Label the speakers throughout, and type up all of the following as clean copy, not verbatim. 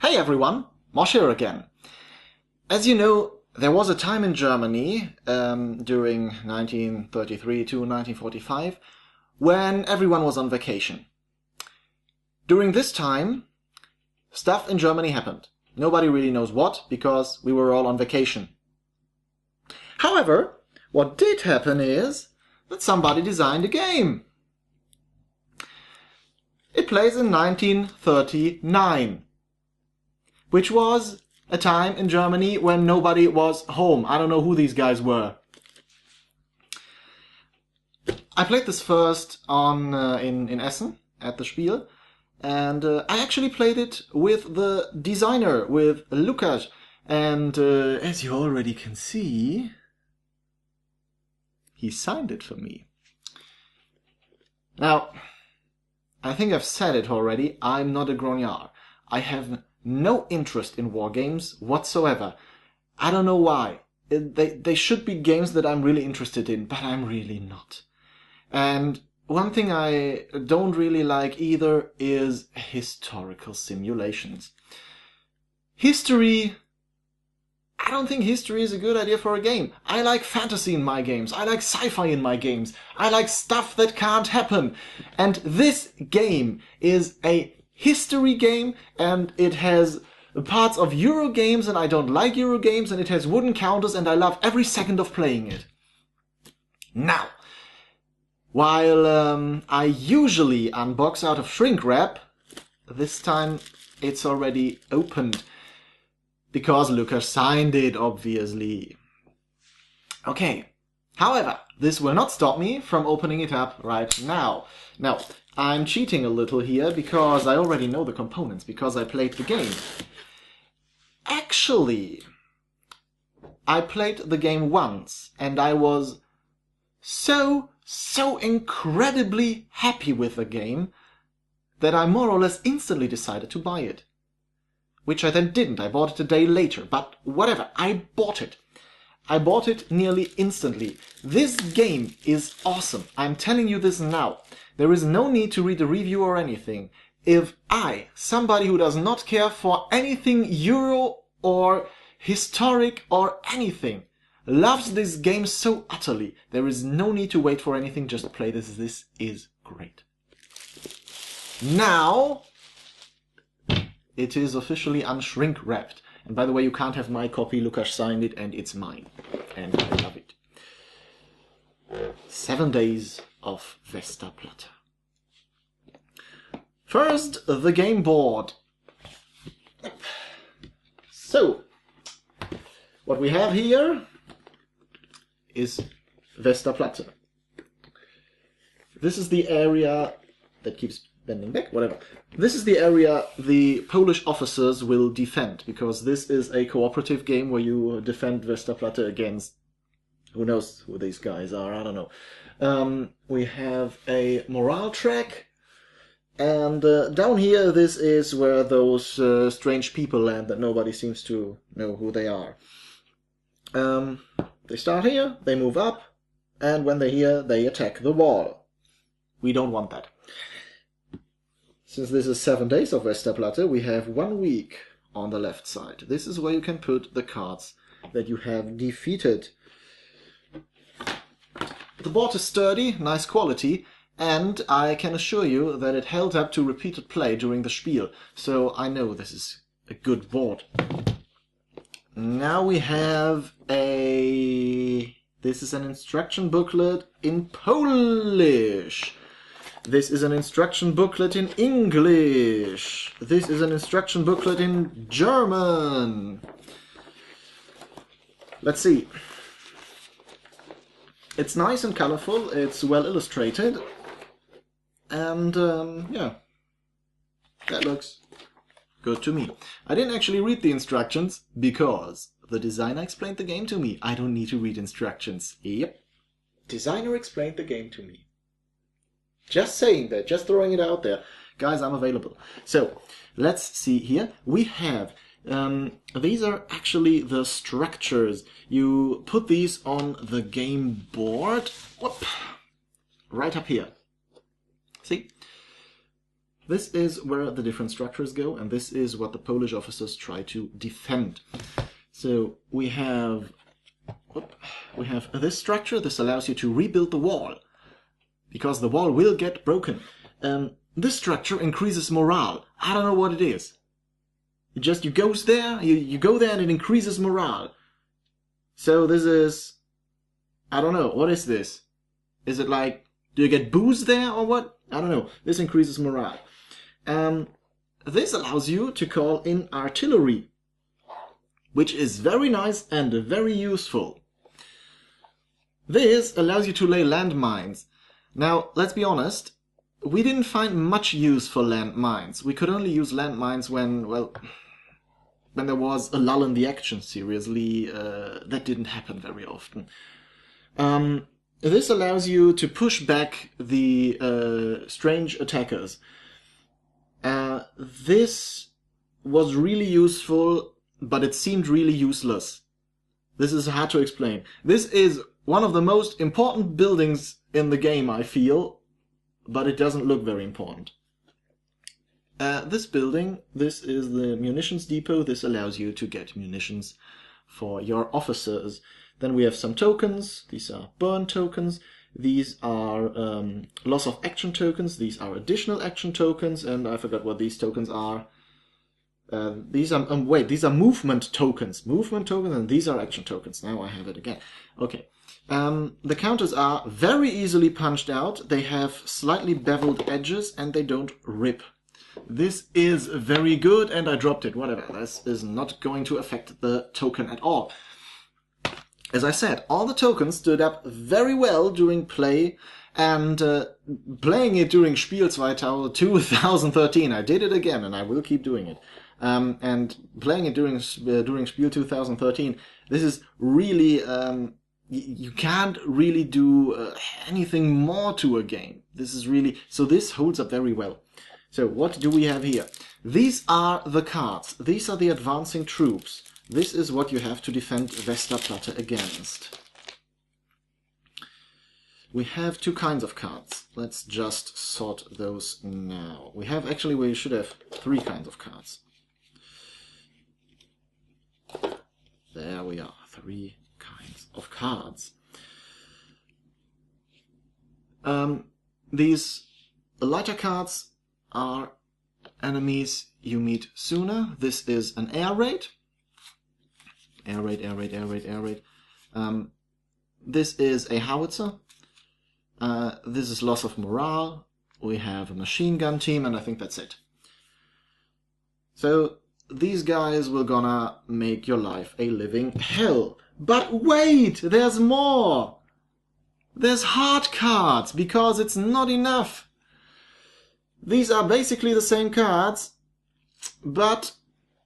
Speaker 1: Hey everyone, Mosh here again. As you know, there was a time in Germany during 1933 to 1945 when everyone was on vacation. During this time, stuff in Germany happened. Nobody really knows what, because we were all on vacation. However, what did happen is that somebody designed a game. It plays in 1939. Which was a time in Germany when nobody was home. I don't know who these guys were. I played this first on in Essen at the Spiel, and I actually played it with the designer, with Lukas, and as you already can see, he signed it for me. Now, I think I've said it already, I'm not a grognard. I have no interest in war games whatsoever. I don't know why. They should be games that I'm really interested in, but I'm really not. And one thing I don't really like either is historical simulations. I don't think history is a good idea for a game. I like fantasy in my games. I like sci-fi in my games. I like stuff that can't happen. And this game is a history game, and it has parts of Euro games, and I don't like Euro games, and it has wooden counters, and I love every second of playing it. Now, while I usually unbox out of shrink wrap, this time it's already opened, because Lukas signed it, obviously. Okay, however, this will not stop me from opening it up right now. Now, I'm cheating a little here because I already know the components, because I played the game. Actually, I played the game once, and I was so incredibly happy with the game that I more or less instantly decided to buy it. Which I then didn't. I bought it a day later, but whatever, I bought it. I bought it nearly instantly. This game is awesome. I'm telling you this now. There is no need to read a review or anything. If I, somebody who does not care for anything Euro or historic or anything, loves this game so utterly, there is no need to wait for anything, just play this. This is great. Now, it is officially unshrink wrapped. And by the way, you can't have my copy. Lukas signed it, and it's mine. And I love it. 7 days of Westerplatte. First, the game board. So, what we have here is Westerplatte. This is the area that keeps bending back, whatever. This is the area the Polish officers will defend, because this is a cooperative game where you defend Westerplatte against who knows who these guys are, I don't know. We have a morale track, and down here this is where those strange people land that nobody seems to know who they are. They start here, they move up, and when they're here, they attack the wall. We don't want that. Since this is 7 days of Westerplatte, we have 1 week on the left side. This is where you can put the cards that you have defeated. The board is sturdy, nice quality, and I can assure you that it held up to repeated play during the Spiel, so I know this is a good board. Now we have this is an instruction booklet in Polish. This is an instruction booklet in English. This is an instruction booklet in German. Let's see. It's nice and colorful, it's well illustrated, and yeah, that looks good to me. I didn't actually read the instructions because the designer explained the game to me. I don't need to read instructions. Yep, designer explained the game to me. Just saying that, just throwing it out there. Guys, I'm available. So, let's see here. We have, these are actually the structures. You put these on the game board. Whoop, right up here. See? This is where the different structures go, and this is what the Polish officers try to defend. So we have this structure. This allows you to rebuild the wall, because the wall will get broken. This structure increases morale. I don't know what it is. You go there and it increases morale. So this is, I don't know, what is this? Is it like, do you get booze there or what? I don't know. This increases morale. This allows you to call in artillery, which is very nice and very useful. This allows you to lay landmines. Now, let's be honest, we didn't find much use for landmines. We could only use landmines when there was a lull in the action, seriously. That didn't happen very often. This allows you to push back the strange attackers. This was really useful, but it seemed really useless. This is hard to explain. This is one of the most important buildings in the game, I feel, but it doesn't look very important. This building, this is the munitions depot. This allows you to get munitions for your officers. Then we have some tokens. These are burn tokens. These are loss of action tokens. These are additional action tokens, and I forgot what these tokens are. These are movement tokens. Movement tokens, and these are action tokens. Now I have it again. Okay. The counters are very easily punched out. They have slightly beveled edges, and they don't rip. This is very good, and I dropped it. Whatever. This is not going to affect the token at all. As I said, all the tokens stood up very well during play, and playing it during Spiel 2013. I did it again, and I will keep doing it. And playing it during Spiel 2013, this is really... you can't really do anything more to a game. This is really... So this holds up very well. So what do we have here? These are the cards. These are the advancing troops. This is what you have to defend Westerplatte against. We have two kinds of cards. Let's just sort those now. We should have three kinds of cards. There we are, three kinds of cards. These lighter cards are enemies you meet sooner. This is an air raid. Air raid. This is a howitzer. This is loss of morale. We have a machine gun team, and I think that's it. So these guys will gonna make your life a living hell. But wait, there's more! There's hard cards, because it's not enough. These are basically the same cards, but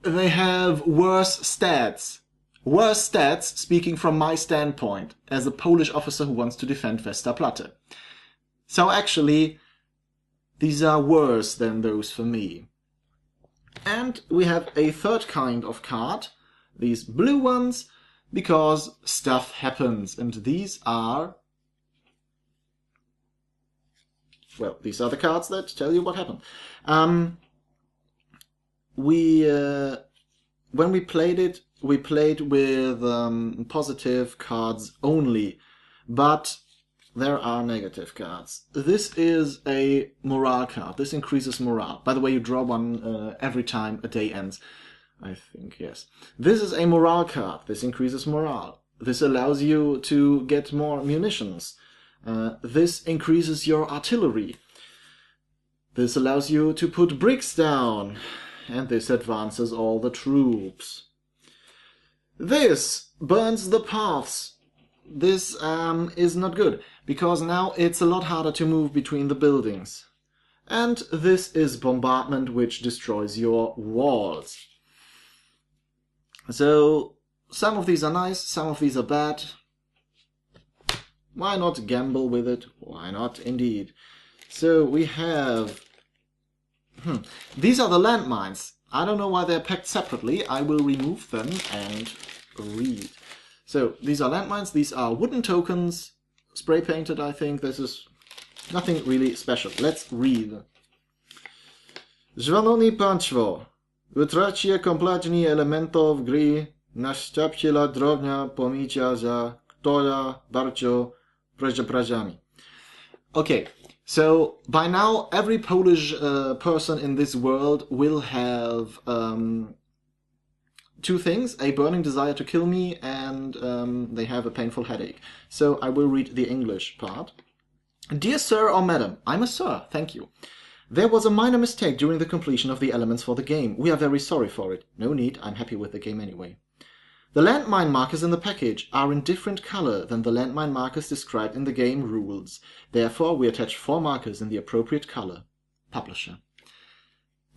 Speaker 1: they have worse stats. Worse stats, speaking from my standpoint, as a Polish officer who wants to defend Westerplatte. So actually, these are worse than those for me. And we have a third kind of card, these blue ones, because stuff happens, and these are... Well, these are the cards that tell you what happened. When we played it, we played with positive cards only, but there are negative cards. This is a morale card. This increases morale. By the way, you draw one every time a day ends. I think, yes. This is a morale card. This increases morale. This allows you to get more munitions. This increases your artillery. This allows you to put bricks down. And this advances all the troops. This burns the paths. This is not good, because now it's a lot harder to move between the buildings. And this is bombardment, which destroys your walls. So, some of these are nice, some of these are bad. Why not gamble with it? Why not, indeed. So, we have... These are the landmines. I don't know why they're packed separately. I will remove them and read. So, these are landmines. These are wooden tokens. Spray painted, I think. This is nothing really special. Let's read. Szanowni Państwo, utracie kompletnie elementów gry, nastąpiła drobna pomyłka, za która bardzo przepraszamy. Okay, so by now every Polish person in this world will have two things, a burning desire to kill me and they have a painful headache. So I will read the English part. Dear Sir or Madam, I'm a Sir, thank you. There was a minor mistake during the completion of the elements for the game. We are very sorry for it. No need, I'm happy with the game anyway. The landmine markers in the package are in different color than the landmine markers described in the game rules. Therefore, we attach 4 markers in the appropriate color. Publisher.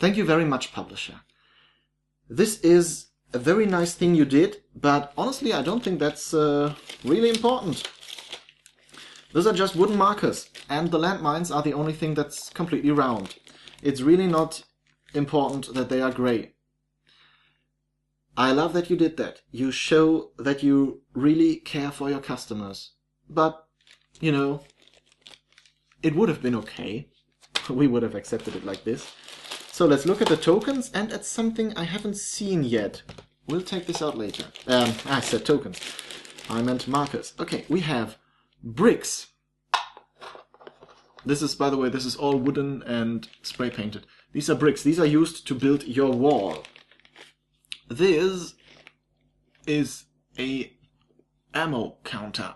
Speaker 1: Thank you very much, Publisher. This is a very nice thing you did, but honestly, I don't think that's really important. Those are just wooden markers, and the landmines are the only thing that's completely round. It's really not important that they are gray. I love that you did that. You show that you really care for your customers. But, you know, it would have been okay. We would have accepted it like this. So let's look at the tokens and at something I haven't seen yet. We'll take this out later. I said tokens. I meant markers. Okay, we have bricks. This is, by the way, this is all wooden and spray painted. These are bricks. These are used to build your wall. This is a ammo counter.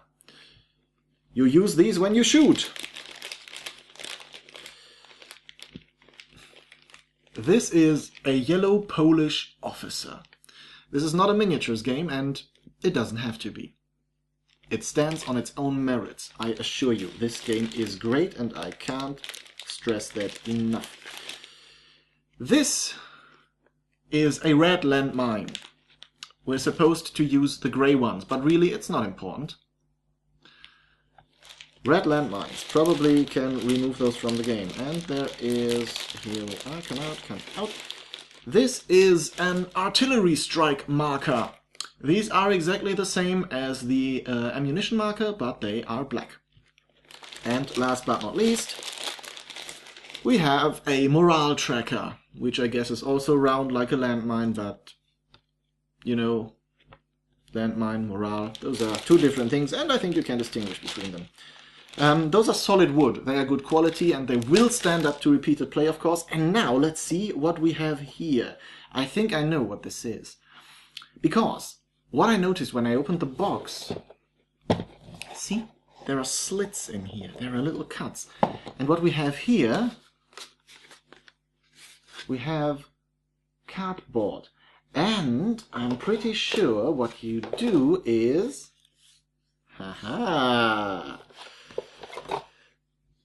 Speaker 1: You use these when you shoot. This is a yellow Polish officer. This is not a miniatures game, and it doesn't have to be. It stands on its own merits. I assure you, this game is great, and I can't stress that enough. This is a red landmine. We're supposed to use the grey ones, but really it's not important. Red landmines. Probably can remove those from the game. And there is... Here we are. Come out, come out. This is an artillery strike marker. These are exactly the same as the ammunition marker, but they are black. And last but not least, we have a morale tracker, which I guess is also round like a landmine, but, you know, landmine, morale, those are two different things, and I think you can distinguish between them. Those are solid wood. They are good quality, and they will stand up to repeated play, of course. And now let's see what we have here. I think I know what this is. Because what I noticed when I opened the box, see, there are slits in here. There are little cuts. And what we have here, we have cardboard. And I'm pretty sure what you do is... Haha!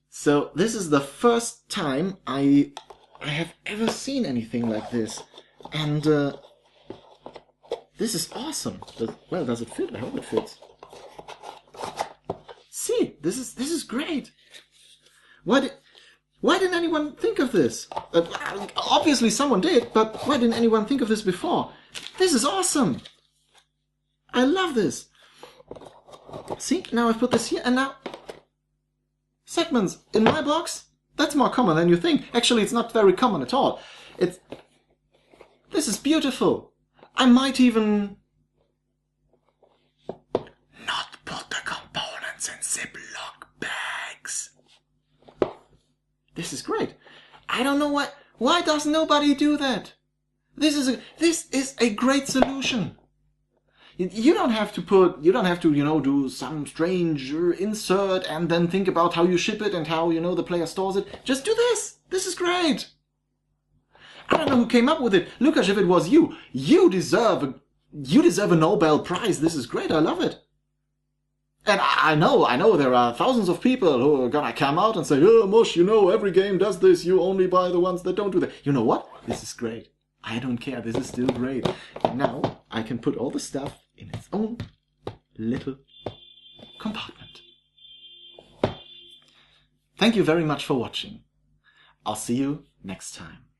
Speaker 1: So this is the first time I have ever seen anything like this. And this is awesome. Well, does it fit? I hope it fits. See, this is great. Why didn't anyone think of this? Obviously someone did, but why didn't anyone think of this before? This is awesome. I love this. See, now I've put this here, and now segments in my box. That's more common than you think. Actually, it's not very common at all. This is beautiful. I might even not put the components in Ziploc bags. This is great. I don't know why does nobody do that? This is a great solution. You don't have to, you know, do some strange insert and then think about how you ship it and how, you know, the player stores it. Just do this. This is great. I don't know who came up with it. Lukasz, if it was you, you deserve a Nobel Prize. This is great. I love it. And I know there are thousands of people who are gonna come out and say, oh, Mosh, you know, every game does this. You only buy the ones that don't do that. You know what? This is great. I don't care. This is still great. And now I can put all the stuff in its own little compartment. Thank you very much for watching. I'll see you next time.